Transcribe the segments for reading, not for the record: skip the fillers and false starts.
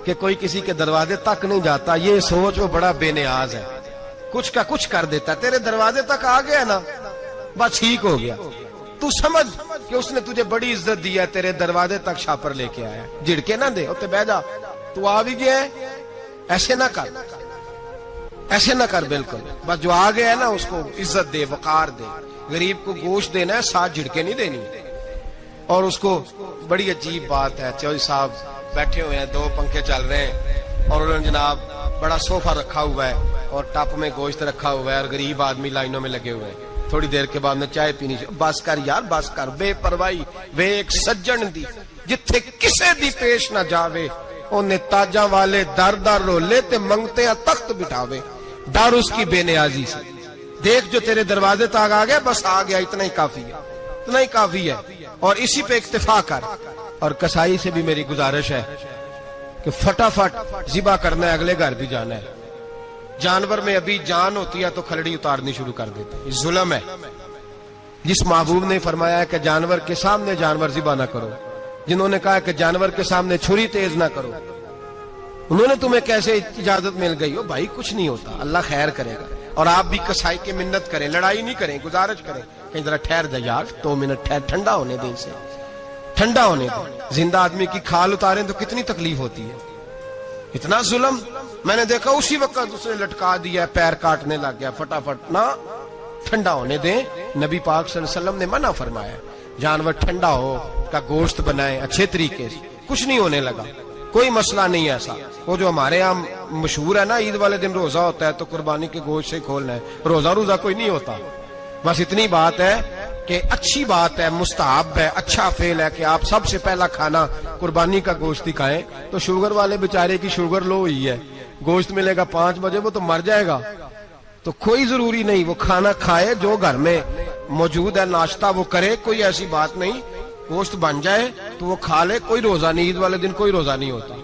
کہ کوئی کسی کے دروازے تک نہیں جاتا، یہ سوچ وہ بڑا بے نیاز ہے، کچھ کا کچھ کر دیتا ہے، تیرے دروازے تک آ گیا نا بس ٹھیک ہو گیا، تو سمجھ کہ اس نے تجھے بڑی عزت دی ہے، تیرے دروازے تک شاپر لے کے آیا ہے، جھڑکے نہ دے، اتنے بہ جا، تو آ بھی گیا ہے، ایسے نہ کر، ایسے نہ کر، بالکل بس جو آ گیا ہے نا اس کو عزت دے، وقار دے، غریب کو گوشت دینا ہے، ساتھ جھڑکے نہیں دینی۔ اور اس کو بڑی عجیب بات ہے، چودھری صاحب بیٹھے ہوئے ہیں، 2 پنکھے چل رہے ہیں اور انہوں نے جناب بڑا صوفہ رکھا ہوا ہے اور ٹپ میں گوشت رکھا ہوا ہے اور غریب آدمی لائنوں میں لگے ہوئے ہیں، تھوڑی دیر کے بعد نے چائے پینی، بس کر یار بس کر، بے پرواہی وے ایک سجن دی جتھے کسے دی پیش نہ جاوے، انہیں تاجاں والے در در رولے تے منگتے ہیں تخت بٹھاوے، ڈر اس کی بے نیازی سے، دیکھ جو تیرے دروازے تک آ گیا، بس آ گیا، اتنا ہی کافی ہے، اتنا ہی کافی ہے، اور اسی پہ اکتفا کر۔ اور کسائی سے بھی میری گزارش ہے کہ فٹافٹ ذبح کرنا ہے، اگلے گھر بھی جانا ہے، جانور میں ابھی جان ہوتی ہے تو کھلڑی اتارنی شروع کر دیتا ہے، یہ ظلم ہے۔ جس محبوب نے فرمایا ہے کہ جانور کے سامنے جانور ذبح نہ کرو، جنہوں نے کہا کہ جانور کے سامنے چھری تیز نہ کرو، انہوں نے تمہیں کیسے اجازت مل گئی ہو؟ بھائی کچھ نہیں ہوتا، اللہ خیر کرے گا۔ اور آپ بھی کسائی کی منت کریں، لڑائی نہیں کریں، گزارش کریں کہ ذرا ٹھہر جا یار، 2 منٹ ٹھہر، ٹھنڈا ہونے دیں، اسے ٹھنڈا ہونے دیں۔ زندہ آدمی کی کھال اتاریں تو کتنی تکلیف ہوتی ہے، اتنا ظلم میں نے دیکھا، اسی وقت اس نے لٹکا دیا، پیر کاٹنے لگ گیا، فٹافٹ نہ، ٹھنڈا ہونے دیں۔ نبی پاک صلی اللہ علیہ وسلم نے منع فرمایا جانور ٹھنڈا ہو کا گوشت بنائیں اچھے طریقے سے، کچھ نہیں ہونے لگا، کوئی مسئلہ نہیں ایسا۔ وہ جو ہمارے یہاں مشہور ہے نا، عید والے دن روزہ ہوتا ہے تو قربانی کے گوشت سے کھولنا ہے، روزہ کوئی نہیں ہوتا، بس اتنی بات ہے کہ اچھی بات ہے، مستحب ہے، اچھا فعل ہے کہ آپ سب سے پہلا کھانا قربانی کا گوشت ہی کھائیں۔ تو شوگر والے بیچارے کی شوگر لو ہوئی ہے، گوشت ملے گا 5 بجے، وہ تو مر جائے گا، تو کوئی ضروری نہیں، وہ کھانا کھائے جو گھر میں موجود ہے، ناشتہ وہ کرے، کوئی ایسی بات نہیں، گوشت بن جائے تو وہ کھا لے، کوئی روزہ نہیں، عید والے دن کوئی روزہ نہیں ہوتا،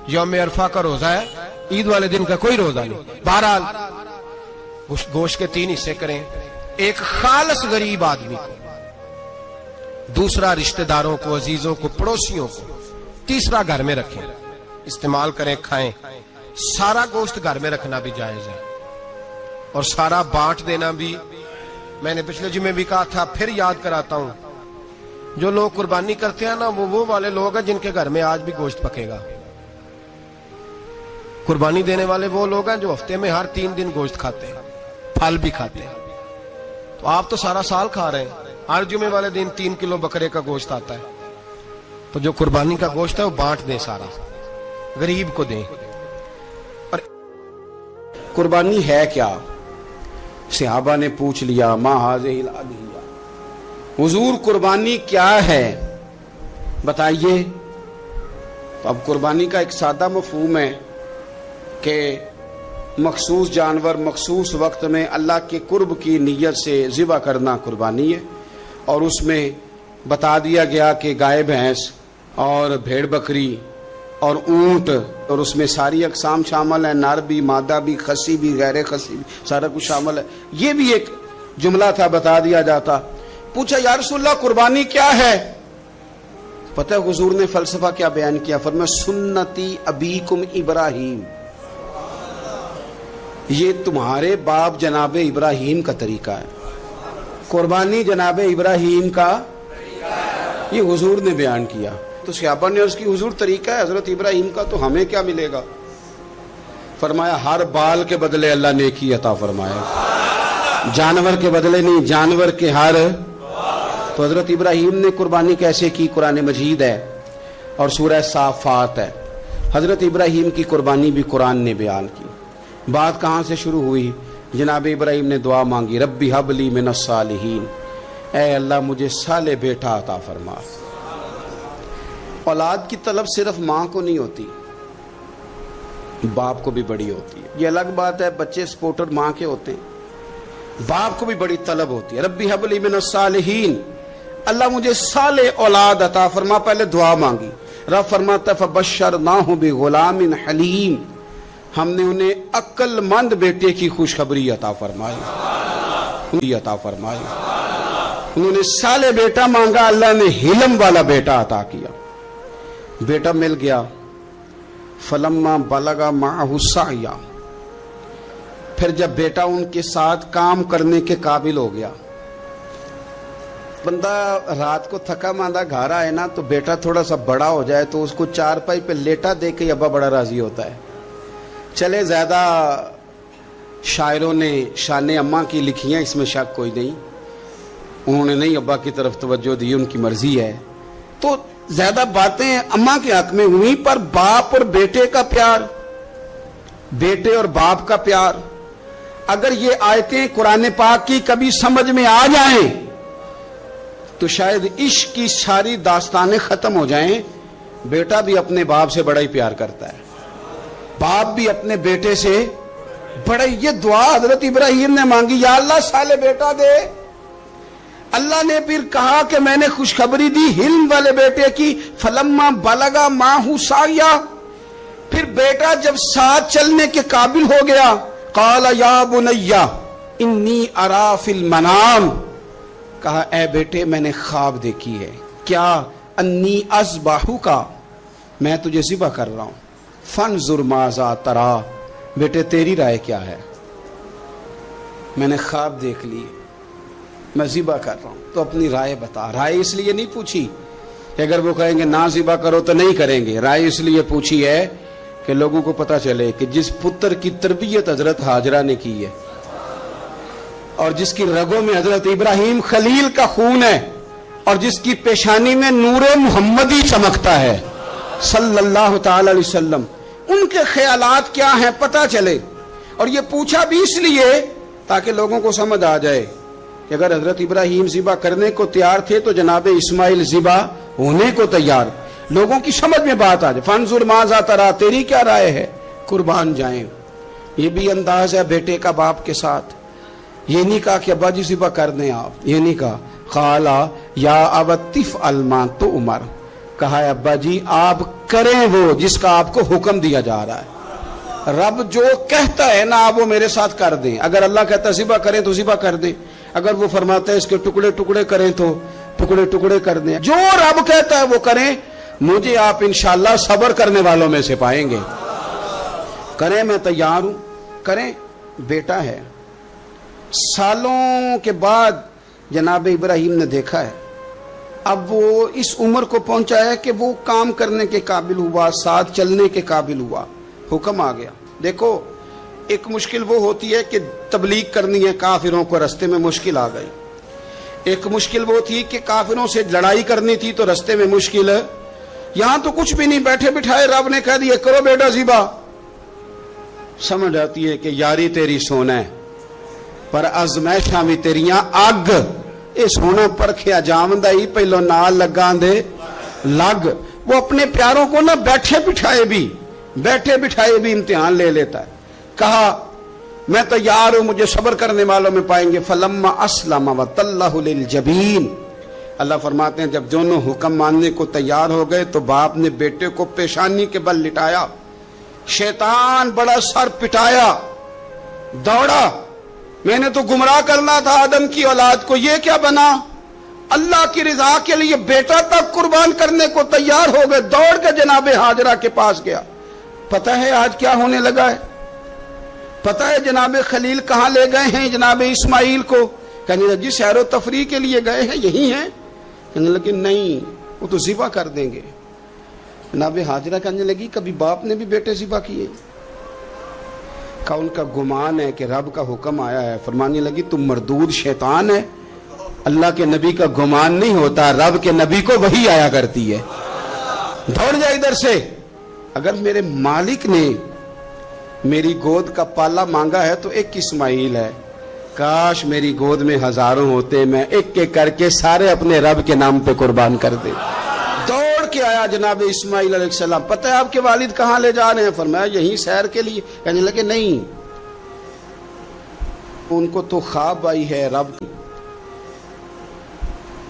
یوم عرفہ کا روزہ ہے، عید والے دن کا کوئی روزہ نہیں۔ بہرحال گوشت کے 3 حصے کریں، ایک خالص غریب آدمی کو، دوسرا رشتہ داروں کو، عزیزوں کو، پڑوسیوں کو، تیسرا گھر میں رکھیں، استعمال کریں، کھائیں۔ سارا گوشت گھر میں رکھنا بھی جائز ہے اور سارا بانٹ دینا بھی۔ میں نے پچھلے جمعے بھی کہا تھا، پھر یاد کراتا ہوں، جو لوگ قربانی کرتے ہیں نا، وہ والے لوگ ہیں جن کے گھر میں آج بھی گوشت پکے گا۔ قربانی دینے والے وہ لوگ ہیں جو ہفتے میں ہر 3 دن گوشت کھاتے ہیں، پھل بھی کھاتے ہیں، تو آپ تو سارا سال کھا رہے ہیں، ہر جمعے والے دن 3 کلو بکرے کا گوشت آتا ہے، تو جو قربانی کا گوشت ہے وہ بانٹ دیں، سارا غریب کو دیں۔ اور قربانی ہے کیا؟ صحابہ نے پوچھ لیا، ما ہذہ الاضحیہ، حضور قربانی کیا ہے بتائیے۔ تو اب قربانی کا ایک سادہ مفہوم ہے کہ مخصوص جانور مخصوص وقت میں اللہ کے قرب کی نیت سے ذبح کرنا قربانی ہے، اور اس میں بتا دیا گیا کہ گائے بھینس اور بھیڑ بکری اور اونٹ، اور اس میں ساری اقسام شامل ہیں، نر بھی، مادہ بھی، خصی بھی، غیر خصی بھی، سارا کچھ شامل ہے۔ یہ بھی ایک جملہ تھا، بتا دیا جاتا۔ پوچھا یا رسول اللہ قربانی کیا ہے؟ پتہ ہے حضور نے فلسفہ کیا بیان کیا؟ فرمایا سنتی ابیکم ابراہیم، یہ تمہارے باپ جناب ابراہیم کا طریقہ ہے، قربانی جناب ابراہیم کا، یہ حضور نے بیان کیا۔ تو صحابہ نے اس کی حضور طریقہ ہے حضرت ابراہیم کا، تو ہمیں کیا ملے گا؟ فرمایا ہر بال کے بدلے اللہ نیکی عطا فرمائے، جانور کے بدلے نہیں، جانور کے ہر۔ تو حضرت ابراہیم نے قربانی کیسے کی؟ قرآن مجید ہے اور سورہ صافات ہے، حضرت ابراہیم کی قربانی بھی قرآن نے بیان کی۔ بات کہاں سے شروع ہوئی؟ جناب ابراہیم نے دعا مانگی، ربی ہب لی من الصالحین، اے اللہ مجھے صالح بیٹا عطا فرما۔ اولاد کی طلب صرف ماں کو نہیں ہوتی، باپ کو بھی بڑی ہوتی ہے۔ یہ الگ بات ہے، بچے سپورٹر ماں کے ہوتے ہیں، باپ کو بھی بڑی طلب ہوتی ہے۔ ربی ہب لی من الصالحین، اللہ مجھے صالح اولاد عطا فرما، پہلے دعا مانگی۔ رب فرماتا فبشرناہ بغلام حلیم، ہم نے انہیں عقل مند بیٹے کی خوشخبری عطا فرمائی، انہوں نے صالح بیٹا مانگا، اللہ نے حلم والا بیٹا عطا کیا، بیٹا مل گیا۔ फलम्मा बलगा माहु साया, फिर जब बेटा उनके साथ काम करने के काबिल हो गया। बंदा रात को थका मांदा घर आए ना, तो बेटा थोड़ा सा बड़ा हो जाए तो उसको चारपाई पे लेटा देख के अब्बा बड़ा राजी होता है। चले ज्यादा शायरों ने शान अम्मा की लिखी हैं, इसमें शक कोई नहीं, उन्होंने नहीं अब्बा की तरफ तवज्जो दी, उनकी मर्जी है, तो ज्यादा बातें अम्मा के हक में हुई, पर बाप और बेटे का प्यार, बेटे और बाप का प्यार, अगर ये आयतें कुरान पाक की कभी समझ में आ जाएं तो शायद इश्क की सारी दास्तानें खत्म हो जाएं। बेटा भी अपने बाप से बड़ा ही प्यार करता है, बाप भी अपने बेटे से बड़ा। ये दुआ हजरत इब्राहिम ने मांगी, या अल्लाह साले बेटा दे। अल्लाह ने फिर कहा कि मैंने खुशखबरी दी हिल्म वाले बेटे की, फलम्मा बलगा माहु साया, फिर बेटा जब साथ चलने के काबिल हो गया, काला या बुनैया इन्नी अरा फिल मनाम, कहा ए बेटे मैंने ख्वाब देखी है, क्या, अन्नी अज़बाहु का, मैं तुझे ज़िबा कर रहा हूं, फंजुर माज़ा तरा, बेटे तेरी राय क्या है, मैंने ख्वाब देख ली, मैं ज़िबा कर रहा हूं, तो अपनी राय बता। राय इसलिए नहीं पूछी कि अगर वो कहेंगे ना ज़िबा करो तो नहीं करेंगे, राय इसलिए पूछी है कि लोगों को पता चले कि जिस पुत्र की तरबियत हजरत हाजरा ने की है और जिसकी रगों में हजरत इब्राहिम खलील का खून है और जिसकी पेशानी में नूरे मुहम्मदी चमकता है सल्लल्लाहु ताला अलैहि वसल्लम, उनके ख्यालात क्या हैं पता चले। और ये पूछा भी इसलिए ताकि लोगों को समझ आ जाए कि अगर हजरत इब्राहिम ज़िबा करने को तैयार थे तो जनाब इस्माइल ज़िबा होने को तैयार, लोगों की समझ में बात आ जाए। फंजुर माज़ा तरा, तेरी क्या राय है, कुर्बान जाएं। ये भी अंदाज है बेटे का बाप के साथ। ये नहीं कहा कि अब्बा जी ज़िबा कर दें आप, ये नहीं कहा, खाला या अबतिफ अलमा तो उमर, कहा है अब्बा जी आप करें वो जिसका आपको हुक्म दिया जा रहा है। रब जो कहता है ना आप वो मेरे साथ कर दें। अगर अल्लाह कहता है ज़िबा करें तो ज़िबा कर दें, अगर वो फरमाता है इसके टुकड़े टुकड़े करें तो टुकड़े टुकड़े कर दें। जो रब कहता है वो करें। मुझे आप इंशाअल्लाह सब्र करने वालों में से पाएंगे। करें, मैं तैयार हूं, करें। बेटा है, सालों के बाद जनाब इब्राहिम ने देखा है, अब वो इस उम्र को पहुंचा है कि वो काम करने के काबिल हुआ, साथ चलने के काबिल हुआ, हुक्म आ गया। देखो एक मुश्किल वो होती है कि तबलीग करनी है, काफिरों को रास्ते में मुश्किल आ गई। एक मुश्किल वो थी कि काफिरों से लड़ाई करनी थी तो रास्ते में मुश्किल है। यहां तो कुछ भी नहीं, बैठे बिठाए रब ने कह दिया करो बेटा ज़िबा। समझ आती है कि यारी तेरी सोना है पर अजमैशां भी तेरियां अग, ये सोना परखिया जामदा ही पहलो नाल लगा दे लग। वो अपने प्यारों को ना बैठे बिठाए भी इम्तिहान ले लेता है। कहा मैं तैयार हूं, मुझे सब्र करने वालों में पाएंगे। फलम्मा अस्लमा व तल्लहु लिल जबीन, अल्लाह फरमाते हैं जब दोनों हुक्म मानने को तैयार हो गए तो बाप ने बेटे को पेशानी के बल लिटाया। शैतान बड़ा सर पिटाया, दौड़ा, मैंने तो गुमराह करना था आदम की औलाद को, ये क्या बना। अल्लाह की रिजा के लिए बेटा तक कुर्बान करने को तैयार हो गए। दौड़ के जनाबे हाजरा के पास गया। पता है आज क्या होने लगा है, पता है जनाबे खलील कहां ले गए हैं जनाबे इस्माइल को। कहने लगी सैरो तफरी के लिए गए हैं, यही हैं। कहने लगे नहीं, वो तो ज़िबा कर देंगे। जनाबे हाजरा कहने लगी कभी बाप ने भी बेटे ज़िबा किए। का उनका गुमान है कि रब का हुक्म आया है। फरमाने लगी तुम मरदूद शैतान है, अल्लाह के नबी का गुमान नहीं होता, रब के नबी को वही आया करती है। दौड़ जा इधर से। अगर मेरे मालिक ने मेरी गोद का पाला मांगा है तो एक इस्माइल है, काश मेरी गोद में हजारों होते, मैं एक एक करके सारे अपने रब के नाम पे कुर्बान कर दे। दौड़ के आया जनाब इस्माइल अलैहिस्सलाम। पता है आपके वालिद कहां ले जा रहे हैं? फरमाया यहीं सैर के लिए। कहने लगे नहीं, उनको तो ख्वाब आई है रब,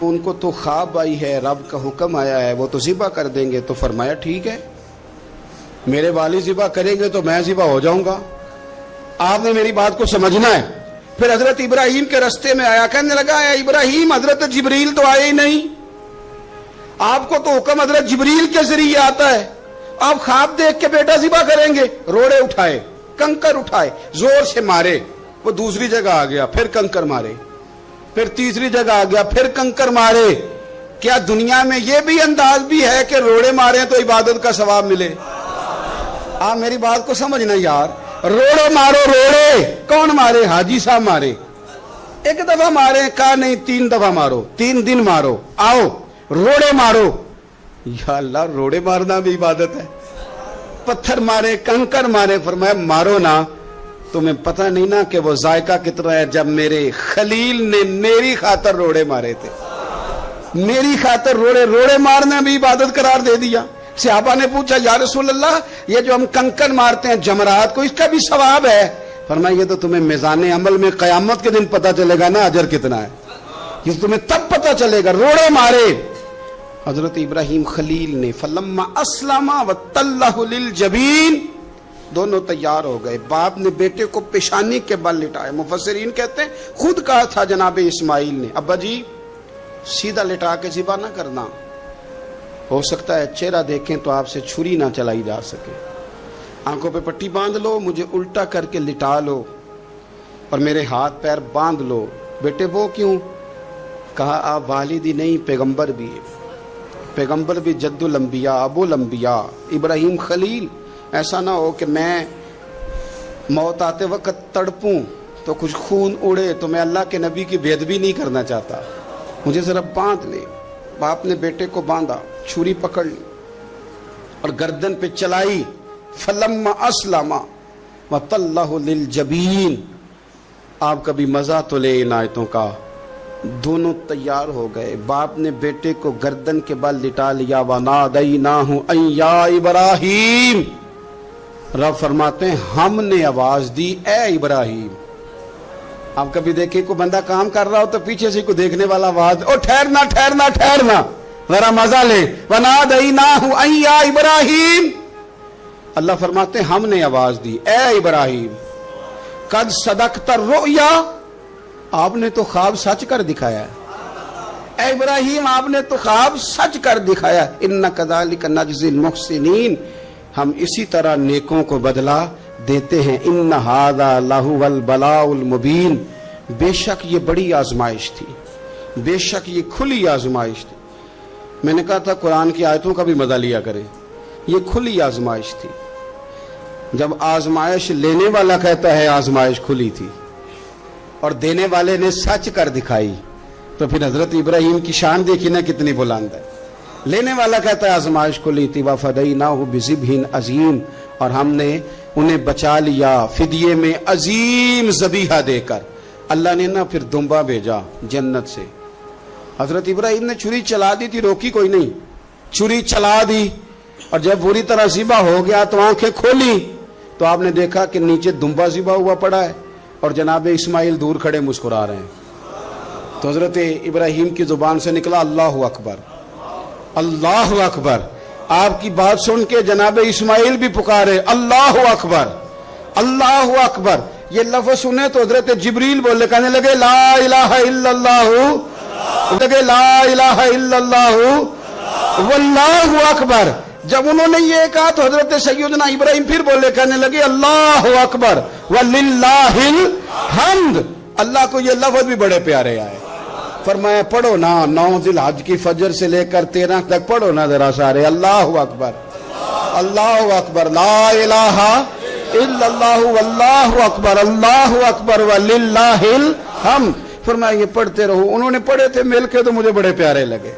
उनको तो ख्वाब आई है, रब का हुक्म आया है, वो तो ज़िबा कर देंगे। तो फरमाया ठीक है, मेरे वालिद ज़िबा करेंगे तो मैं ज़िबा हो जाऊंगा, आपने मेरी बात को समझना है। फिर हजरत इब्राहिम के रास्ते में आया, कहने लगा इब्राहिम हजरत जिब्रील तो आए ही नहीं, आपको तो हुक्म हजरत जिब्रील के जरिए आता है अब ख्वाब देख के बेटा ज़िबा करेंगे, रोड़े उठाए, कंकर उठाए, जोर से मारे, वो दूसरी जगह आ गया, फिर कंकर मारे, फिर तीसरी जगह आ गया, फिर कंकर मारे। क्या दुनिया में ये भी अंदाज भी है कि रोड़े मारे तो इबादत का सवाब मिले? आप मेरी बात को समझना यार, रोड़े मारो, रोड़े कौन मारे? हाजी साहब मारे, एक दफा मारे, कहा नहीं 3 दफा मारो, 3 दिन मारो, आओ रोड़े मारो। या अल्लाह, रोड़े मारना भी इबादत है? पत्थर मारे, कंकर मारे, फरमाया मारो ना, तुम्हें पता नहीं ना कि वो जायका कितना है जब मेरे खलील ने मेरी खातर रोड़े मारे थे, मेरी खातर रोड़े मारना भी इबादत करार दे दिया। सहाबा ने पूछा, या रसूल अल्लाह, ये जो हम कंकर मारते हैं जमरात को, इसका भी सवाब है? फरमाया ये तो तुम्हें मिजान अमल में कयामत के दिन पता चलेगा ना अजर कितना है, ये तुम्हें तब पता चलेगा। रोड़े मारे हजरत इब्राहिम खलील ने, फलम्मा अस्लमा व तल्लहु लिल जबीन, दोनों तैयार हो गए। बाप ने बेटे को पेशानी के बल लिटाया। मुफस्सिरीन कहते हैं खुद कहा था जनाबे इस्माइल ने, अब्बा जी सीधा लिटा के ज़िबा ना करना, हो सकता है चेहरा देखें तो आपसे छुरी ना चलाई जा सके, आंखों पे पट्टी बांध लो, मुझे उल्टा करके लिटा लो और मेरे हाथ पैर बांध लो। बेटे वो क्यों? कहा आप वालिदी नहीं, पैगंबर भी है, पैगंबर भी जद्दुल अंबिया, अबुल अंबिया इब्राहिम खलील। ऐसा ना हो कि मैं मौत आते वक्त तड़पूं तो कुछ खून उड़े, तो मैं अल्लाह के नबी की बेअदबी नहीं करना चाहता, मुझे जरा बांध ले। बाप ने बेटे को बांधा, छुरी पकड़ ली और गर्दन पे चलाई। फलम्मा अस्लमा व तल्लहु लिल जबीन। आप कभी मजा तो ले इन आयतों का। दोनों तैयार हो गए, बाप ने बेटे को गर्दन के बल लिटा लिया। वनादैनाहु अन या इब्राहिम, रब फरमाते हैं हमने आवाज दी, ए इब्राहिम। आप कभी देखे को बंदा काम कर रहा हो तो पीछे से को देखने वाला आवाज, ओ ठहरना ठहरना ठहरना, जरा मजा ले। वनादैनाहु अन या इब्राहिम, अल्लाह फरमाते हैं हमने आवाज दी, ए इब्राहिम कद सदकता रुया, आपने तो ख्वाब सच कर दिखाया है। ए इब्राहिम आपने तो ख्वाब सच कर दिखाया। इन्ना कज़ालिका नज्ज़िल मुहसिनीन, हम इसी तरह नेकों को बदला देते हैं। इन्ना हाज़ा लहुवल बलाउल मुबीन, बेशक ये बड़ी आजमाइश थी, बेशक ये खुली आजमाइश थी। मैंने कहा था कुरान की आयतों का भी मजा लिया करें, ये खुली आजमाइश थी। जब आजमाइश लेने वाला कहता है आजमाइश खुली थी और देने वाले ने सच कर दिखाई, तो फिर हजरत इब्राहिम की शान देखी ना कितनी बुलंद है। लेने वाला कहता है आजमाइश खुली थी। वफदैनाहु बिज़िब्हिन अज़ीम, और हमने उन्हें बचा लिया फिदिये में अजीम ज़बीहा देकर। अल्लाह ने ना फिर दुम्बा भेजा जन्नत से। हजरत इब्राहिम ने छुरी चला दी थी, रोकी कोई नहीं, छुरी चला दी, और जब पूरी तरह ज़िबा हो गया तो आंखें खोली तो आपने देखा कि नीचे दुम्बा ज़िबा हुआ पड़ा है और जनाबे इस्माइल दूर खड़े मुस्कुरा रहे हैं। तो हजरत इब्राहिम की जुबान से निकला अल्लाहु अकबर, अल्लाहु अकबर। आपकी बात सुन के जनाबे इस्माइल भी पुकारे अल्लाहु अकबर, अल्लाहु अकबर। ये लफ्ज़ सुने तो हजरत जिब्रील बोले, कहने लगे ला इलाहा इल्लल्लाहु, लगे ला इलाहा इल्लल्लाहु वल्लाहु अकबर। जब उन्होंने ये कहा तो हजरत सैयदना इब्राहिम फिर बोले, कहने लगे अल्लाहु अकबर वलिल्लाहिल हम्द। अल्लाह को ये लफ्ज़ भी बड़े प्यारे आए। फरमाया पढ़ो ना, 9 ज़िलहज की फजर से लेकर 13 तक पढ़ो ना जरा सारे, अल्लाहु अकबर, अल्लाहु अकबर, ला इलाहा इल्लल्लाहु वल्लाहु अकबर, अल्लाहु अकबर वलिल्लाहिल हम्द। फरमाया ये पढ़ते रहो। उन्होंने पढ़े थे मिलके तो मुझे बड़े प्यारे लगे।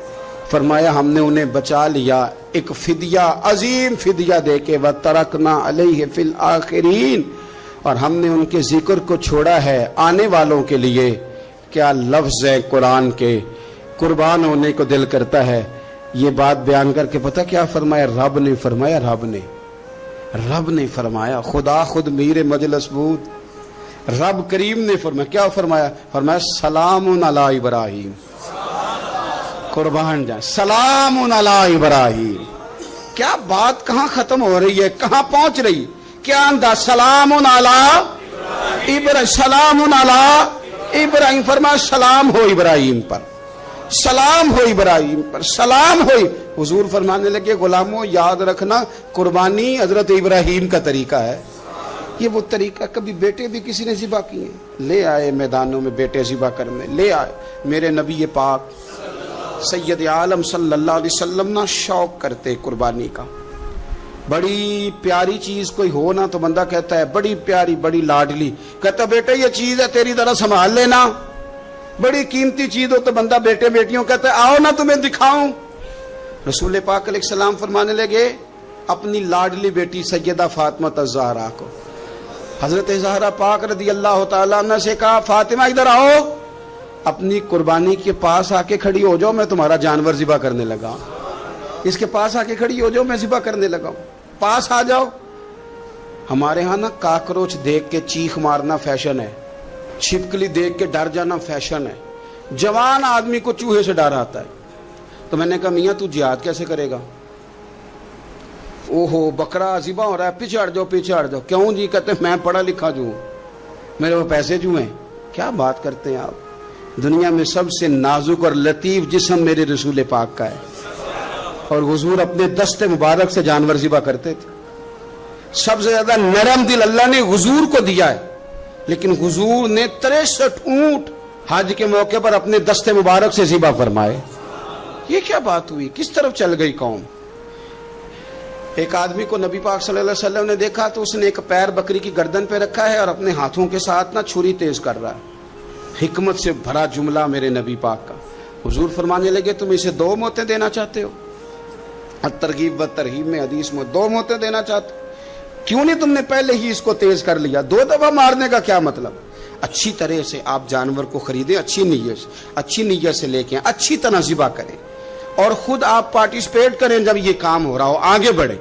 फरमाया हमने उन्हें बचा लिया एक फिदिया, अजीम फिदिया देके, व तरकना अलैहि फिल आखिरीन, और हमने उनके जिक्र को छोड़ा है आने वालों के लिए। क्या लफ्ज़ है कुरान के, कुर्बान होने को दिल करता है। ये बात बयान करके पता क्या फरमाया? रब ने फरमाया, रब ने फरमाया, खुदा खुद मीर मजलिस बूद, रब करीम ने फरमाया। क्या फरमाया? फरमाया सलामुन अला इब्राहिम, कुर्बान जाए, सलामुन अला इब्राहिम। क्या बात कहां खत्म हो रही है, कहां पहुंच रही? क्या अंदाज? सलामुन अला इब्राहिम, सलामुन अला इब्राहिम। फरमाया सलाम हो इब्राहिम पर, सलाम हो इब्राहिम पर, सलाम हो। हुजूर फरमाने लगे गुलामों याद रखना कुर्बानी हजरत इब्राहिम का तरीका है। ये वो तरीका, कभी बेटे भी किसी ने ज़िबा किए, ले आए मैदानों में बेटे ज़िबा करने, ले आए। मेरे नबी पाक सैयद आलम सल्लल्लाहु अलैहि वसल्लम ना शौक करते कुर्बानी का। बड़ी प्यारी चीज कोई हो ना तो बंदा कहता है बड़ी प्यारी बड़ी लाडली, कहता बेटे ये चीज है तेरी तरह संभाल लेना। बड़ी कीमती चीज हो तो बंदा बेटे बेटियों कहता है आओ ना तुम्हें दिखाऊं। रसूल पाक अलैहिस्सलाम फरमाने लगे अपनी लाडली बेटी सैयदा फातिमा ज़हरा को, हजरत ज़हरा पाक रदी अल्लाह तआला अन्हा से कहा फातिमा इधर आओ, अपनी कुर्बानी के पास आके खड़ी हो जाओ, मैं तुम्हारा जानवर ज़िबा करने लगा। इसके पास आके खड़ी हो जाओ, मैं ज़िबा करने लगा, पास आ जाओ। हमारे यहाँ ना काकरोच देख के चीख मारना फैशन है, छिपकली देख के डर जाना फैशन है। जवान आदमी को चूहे से डर आता है। तो मैंने कहा मियाँ तू जिहाद कैसे करेगा? ओहो बकरा ज़िबा हो रहा है, पीछे हट जाओ पीछे हट जाओ। क्यों जी? कहते मैं पढ़ा लिखा जू, मेरे वो पैसे जू हैं। क्या बात करते हैं आप? दुनिया में सबसे नाजुक और लतीफ जिस्म मेरे रसूल पाक का है, और हुजूर अपने दस्ते मुबारक से जानवर ज़िबा करते थे। सबसे ज्यादा नरम दिल अल्लाह ने हुजूर को दिया है, लेकिन हुजूर ने 63 ऊंट हज के मौके पर अपने दस्ते मुबारक से ज़िबा फरमाए। ये क्या बात हुई? किस तरफ चल गई कौम? एक आदमी को नबी पाक सल्लल्लाहु अलैहि वसल्लम ने देखा तो उसने एक पैर बकरी की गर्दन पे रखा है और अपने हाथों के साथ ना छुरी तेज कर रहा है। हिकमत से भरा जुमला मेरे नबी पाक का। हुजूर फरमाने लगे तुम इसे 2 मौतें देना चाहते हो? तरगीब व तरहीब में हदीस में 2 मौतें देना चाहते हो? क्यों नहीं तुमने पहले ही इसको तेज कर लिया? 2 दफा मारने का क्या मतलब? अच्छी तरह से आप जानवर को खरीदें, अच्छी नीयत से लेके अच्छी तरह ज़िबा करें और खुद आप पार्टिसिपेट करें जब ये काम हो रहा हो, आगे बढ़े।